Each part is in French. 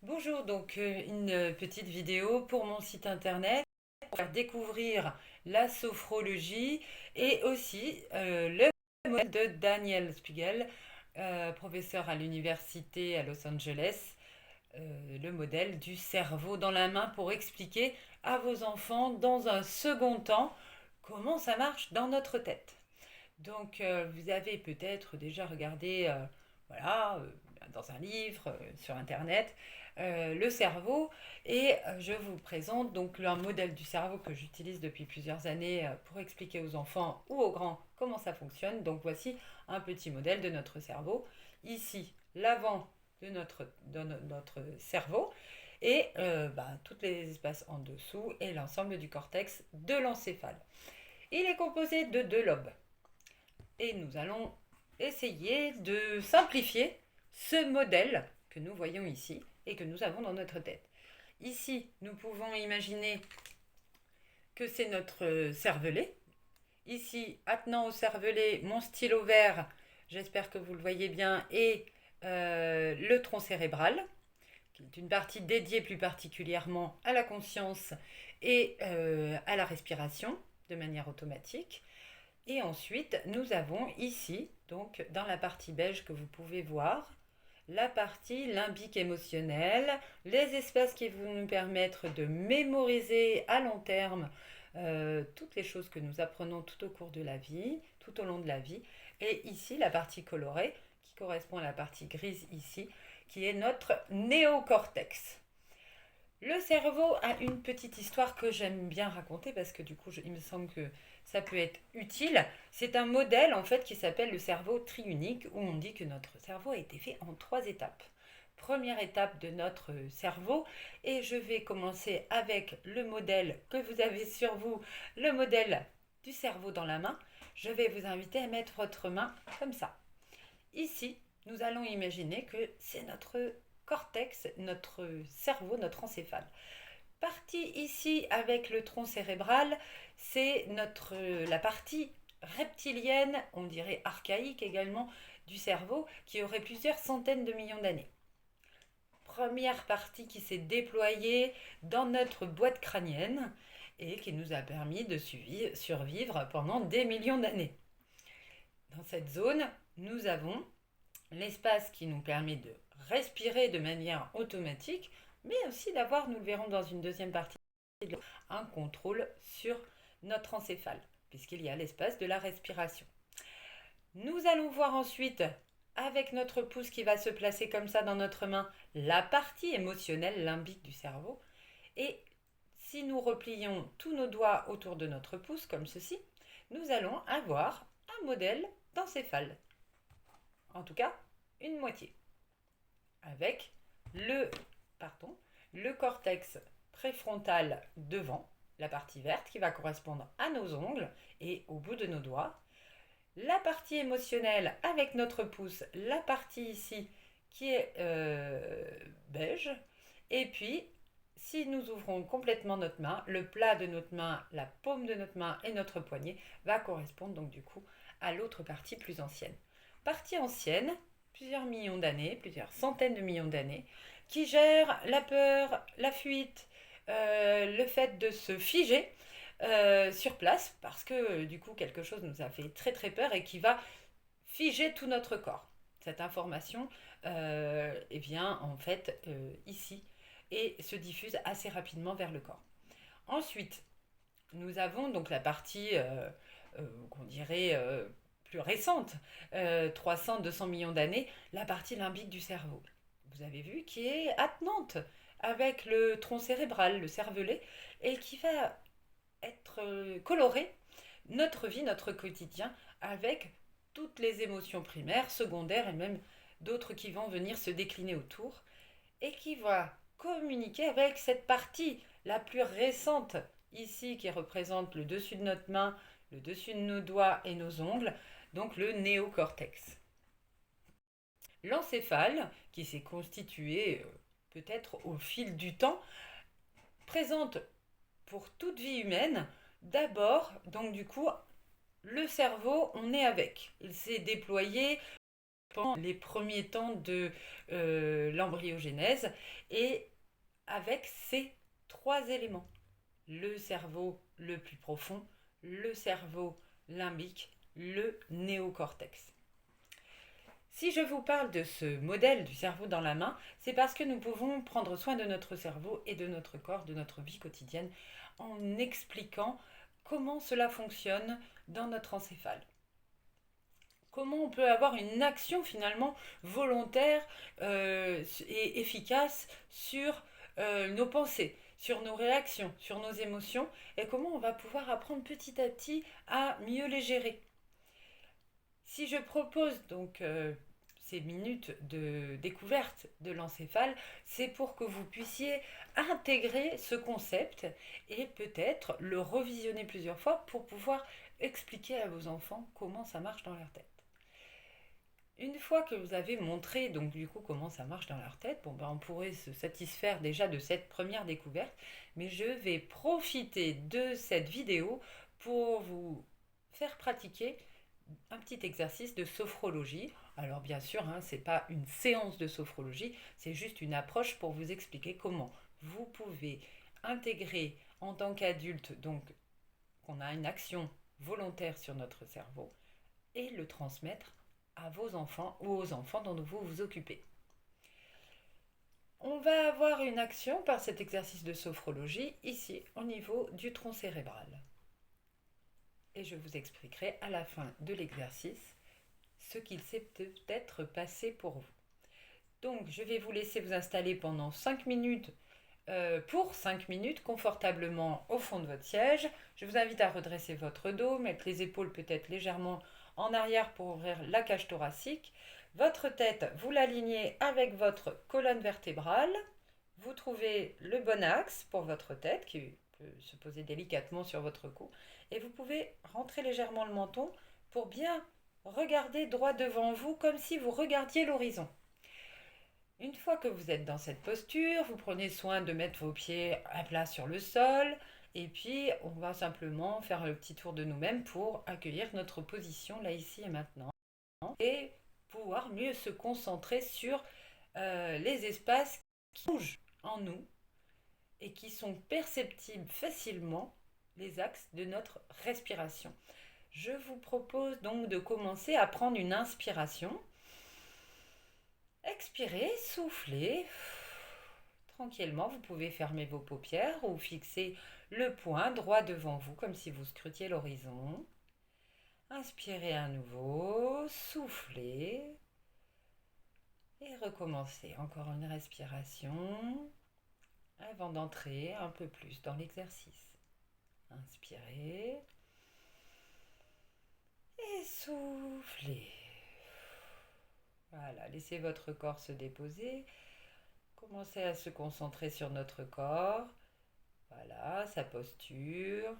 Bonjour, donc une petite vidéo pour mon site internet pour faire découvrir la sophrologie et aussi le modèle de Daniel Spiegel, professeur à l'université à Los Angeles, le modèle du cerveau dans la main pour expliquer à vos enfants dans un second temps comment ça marche dans notre tête. Donc, vous avez peut-être déjà regardé, voilà, dans un livre, sur Internet, le cerveau. Et je vous présente donc un modèle du cerveau que j'utilise depuis plusieurs années pour expliquer aux enfants ou aux grands comment ça fonctionne. Donc, voici un petit modèle de notre cerveau. Ici, l'avant de notre cerveau et tous les espaces en dessous et l'ensemble du cortex de l'encéphale. Il est composé de deux lobes et nous allons essayer de simplifier ce modèle que nous voyons ici et que nous avons dans notre tête. Ici, nous pouvons imaginer que c'est notre cervelet. Ici, attenant au cervelet, mon stylo vert, j'espère que vous le voyez bien, et le tronc cérébral, qui est une partie dédiée plus particulièrement à la conscience et à la respiration de manière automatique. Et ensuite, nous avons ici, donc dans la partie beige que vous pouvez voir, la partie limbique émotionnelle, les espaces qui vont nous permettre de mémoriser à long terme toutes les choses que nous apprenons tout au cours de la vie, tout au long de la vie. Et ici, la partie colorée, qui correspond à la partie grise ici, qui est notre néocortex. Le cerveau a une petite histoire que j'aime bien raconter parce que du coup, il me semble que ça peut être utile. C'est un modèle en fait qui s'appelle le cerveau triunique où on dit que notre cerveau a été fait en trois étapes. Première étape de notre cerveau et je vais commencer avec le modèle que vous avez sur vous, le modèle du cerveau dans la main. Je vais vous inviter à mettre votre main comme ça. Ici, nous allons imaginer que c'est notre cortex, notre cerveau, notre encéphale. Partie ici avec le tronc cérébral, c'est la partie reptilienne, on dirait archaïque également, du cerveau, qui aurait plusieurs centaines de millions d'années. Première partie qui s'est déployée dans notre boîte crânienne et qui nous a permis de survivre pendant des millions d'années. Dans cette zone, nous avons l'espace qui nous permet de respirer de manière automatique, mais aussi d'avoir, nous le verrons dans une deuxième partie, un contrôle sur notre encéphale, puisqu'il y a l'espace de la respiration. Nous allons voir ensuite, avec notre pouce qui va se placer comme ça dans notre main, la partie émotionnelle limbique du cerveau. Et si nous replions tous nos doigts autour de notre pouce, comme ceci, nous allons avoir un modèle d'encéphale. En tout cas, une moitié. Avec le, pardon, le cortex préfrontal devant, la partie verte qui va correspondre à nos ongles et au bout de nos doigts. La partie émotionnelle avec notre pouce, la partie ici qui est beige. Et puis, si nous ouvrons complètement notre main, le plat de notre main, la paume de notre main et notre poignet va correspondre donc du coup à l'autre partie plus ancienne. Partie ancienne, plusieurs millions d'années, plusieurs centaines de millions d'années, qui gère la peur, la fuite, le fait de se figer sur place parce que du coup quelque chose nous a fait très très peur et qui va figer tout notre corps. Cette information vient en fait ici et se diffuse assez rapidement vers le corps. Ensuite, nous avons donc la partie qu'on dirait plus récente, 300-200 millions d'années, la partie limbique du cerveau. Vous avez vu qui est attenante avec le tronc cérébral, le cervelet, et qui va être coloré notre vie, notre quotidien, avec toutes les émotions primaires, secondaires et même d'autres qui vont venir se décliner autour et qui va communiquer avec cette partie la plus récente ici qui représente le dessus de notre main, le dessus de nos doigts et nos ongles, donc le néocortex. L'encéphale, qui s'est constitué peut-être au fil du temps, présente pour toute vie humaine d'abord, donc du coup, le cerveau, on est avec. Il s'est déployé pendant les premiers temps de l'embryogénèse et avec ces trois éléments. Le cerveau le plus profond, le cerveau limbique, le néocortex. Si je vous parle de ce modèle du cerveau dans la main, c'est parce que nous pouvons prendre soin de notre cerveau et de notre corps, de notre vie quotidienne, en expliquant comment cela fonctionne dans notre encéphale. Comment on peut avoir une action finalement volontaire et efficace sur nos pensées, sur nos réactions, sur nos émotions, et comment on va pouvoir apprendre petit à petit à mieux les gérer. Si je propose donc ces minutes de découverte de l'encéphale, c'est pour que vous puissiez intégrer ce concept et peut-être le revisionner plusieurs fois pour pouvoir expliquer à vos enfants comment ça marche dans leur tête. Une fois que vous avez montré donc du coup comment ça marche dans leur tête, on pourrait se satisfaire déjà de cette première découverte, mais je vais profiter de cette vidéo pour vous faire pratiquer un petit exercice de sophrologie. Alors bien sûr, ce n'est pas une séance de sophrologie, c'est juste une approche pour vous expliquer comment vous pouvez intégrer en tant qu'adulte, donc qu'on a une action volontaire sur notre cerveau, et le transmettre à vos enfants ou aux enfants dont vous vous occupez. On va avoir une action par cet exercice de sophrologie ici au niveau du tronc cérébral. Et je vous expliquerai à la fin de l'exercice ce qu'il s'est peut-être passé pour vous. Donc je vais vous laisser vous installer pendant 5 minutes pour 5 minutes confortablement au fond de votre siège. Je vous invite à redresser votre dos, mettre les épaules peut-être légèrement en arrière pour ouvrir la cage thoracique. Votre tête, vous l'alignez avec votre colonne vertébrale. Vous trouvez le bon axe pour votre tête qui peut se poser délicatement sur votre cou. Et vous pouvez rentrer légèrement le menton pour bien regarder droit devant vous comme si vous regardiez l'horizon. Une fois que vous êtes dans cette posture, vous prenez soin de mettre vos pieds à plat sur le sol et puis on va simplement faire le petit tour de nous-mêmes pour accueillir notre position là, ici et maintenant et pouvoir mieux se concentrer sur les espaces qui bougent en nous et qui sont perceptibles facilement, les axes de notre respiration. Je vous propose donc de commencer à prendre une inspiration. Expirez, soufflez. Tranquillement, vous pouvez fermer vos paupières ou fixer le poing droit devant vous comme si vous scrutiez l'horizon. Inspirez à nouveau, soufflez et recommencez. Encore une respiration avant d'entrer un peu plus dans l'exercice. Inspirez et soufflez. Voilà, laissez votre corps se déposer. Commencez à se concentrer sur notre corps. Voilà, sa posture,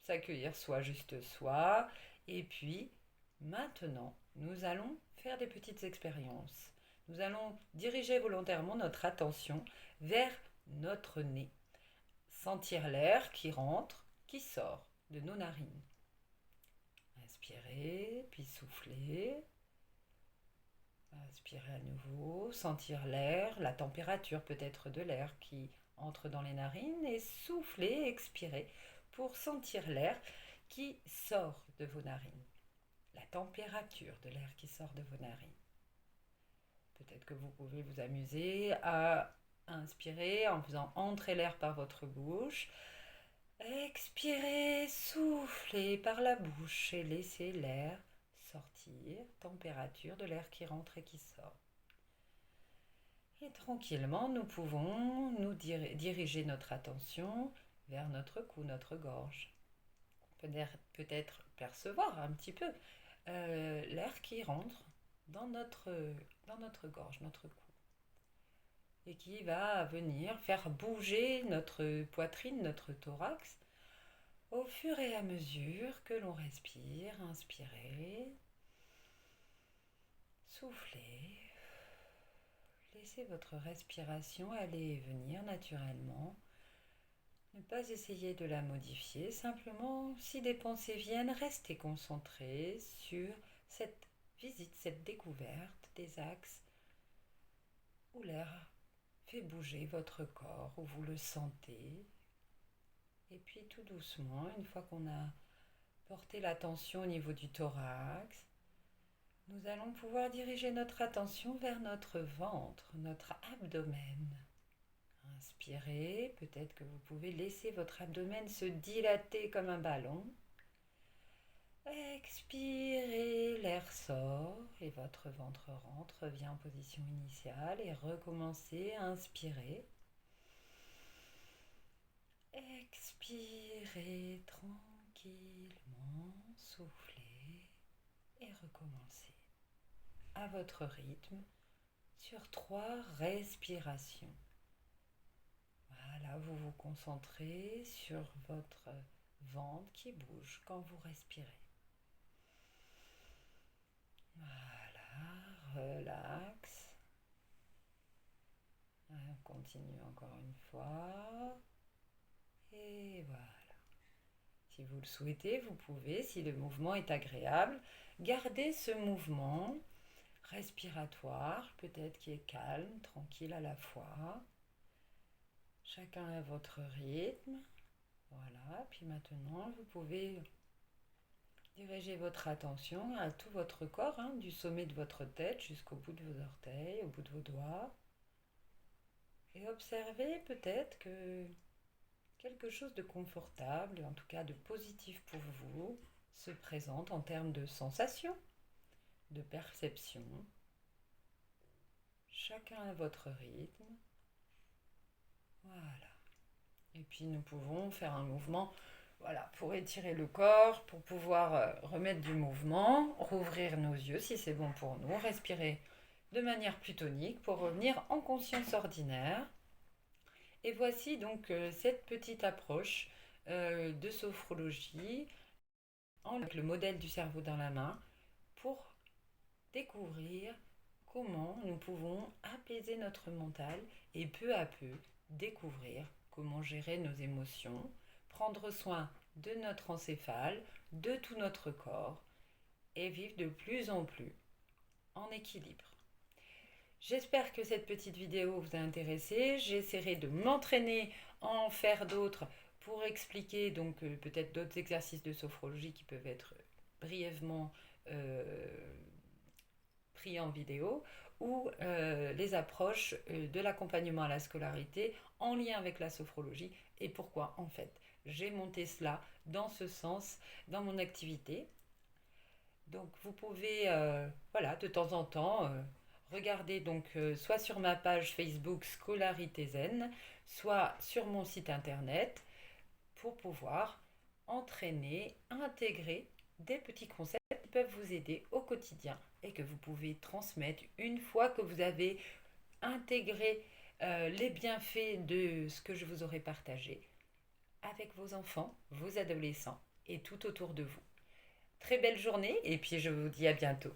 s'accueillir soi, juste soi. Et puis, maintenant, nous allons faire des petites expériences. Nous allons diriger volontairement notre attention vers notre nez. Sentir l'air qui rentre, qui sort de nos narines. Inspirez, puis soufflez. Inspirez à nouveau, sentir l'air, la température peut-être de l'air qui entre dans les narines et soufflez, expirez pour sentir l'air qui sort de vos narines. La température de l'air qui sort de vos narines. Peut-être que vous pouvez vous amuser à inspirer en faisant entrer l'air par votre bouche. Expirez, soufflez par la bouche et laissez l'air sortir, température de l'air qui rentre et qui sort. Et tranquillement, nous pouvons nous diriger notre attention vers notre cou, notre gorge. Peut-être percevoir un petit peu l'air qui rentre dans notre gorge, notre cou. Et qui va venir faire bouger notre poitrine, notre thorax, au fur et à mesure que l'on respire. Inspirez, soufflez, laissez votre respiration aller et venir naturellement. Ne pas essayer de la modifier, simplement si des pensées viennent, restez concentré sur cette visite, cette découverte des axes où l'air fait bouger votre corps, où vous le sentez. Et puis tout doucement, une fois qu'on a porté l'attention au niveau du thorax, nous allons pouvoir diriger notre attention vers notre ventre, notre abdomen. Inspirez, peut-être que vous pouvez laisser votre abdomen se dilater comme un ballon. Expirez, l'air sort et votre ventre rentre, revient en position initiale et recommencez à inspirer. Expirez tranquillement, soufflez et recommencez à votre rythme sur 3 respirations. Voilà, vous vous concentrez sur votre ventre qui bouge quand vous respirez. Voilà, relax. On continue encore une fois. Et voilà. Si vous le souhaitez, vous pouvez, si le mouvement est agréable, garder ce mouvement respiratoire, peut-être qui est calme, tranquille à la fois. Chacun à votre rythme. Voilà, puis maintenant, vous pouvez diriger votre attention à tout votre corps, du sommet de votre tête jusqu'au bout de vos orteils, au bout de vos doigts. Et observez peut-être que quelque chose de confortable, en tout cas de positif pour vous, se présente en termes de sensations, de perception. Chacun à votre rythme. Voilà. Et puis nous pouvons faire un mouvement, voilà, pour étirer le corps, pour pouvoir remettre du mouvement, rouvrir nos yeux si c'est bon pour nous, respirer de manière plus tonique pour revenir en conscience ordinaire. Et voici donc cette petite approche de sophrologie avec le modèle du cerveau dans la main pour découvrir comment nous pouvons apaiser notre mental et peu à peu découvrir comment gérer nos émotions, prendre soin de notre encéphale, de tout notre corps et vivre de plus en plus en équilibre. J'espère que cette petite vidéo vous a intéressé. J'essaierai de m'entraîner à en faire d'autres pour expliquer donc peut-être d'autres exercices de sophrologie qui peuvent être brièvement pris en vidéo ou les approches de l'accompagnement à la scolarité en lien avec la sophrologie et pourquoi en fait j'ai monté cela dans ce sens dans mon activité. Donc vous pouvez voilà, de temps en temps regarder donc soit sur ma page Facebook Scolarité Zen, soit sur mon site internet pour pouvoir entraîner, intégrer des petits concepts qui peuvent vous aider au quotidien et que vous pouvez transmettre une fois que vous avez intégré les bienfaits de ce que je vous aurai partagé avec vos enfants, vos adolescents et tout autour de vous. Très belle journée et puis je vous dis à bientôt.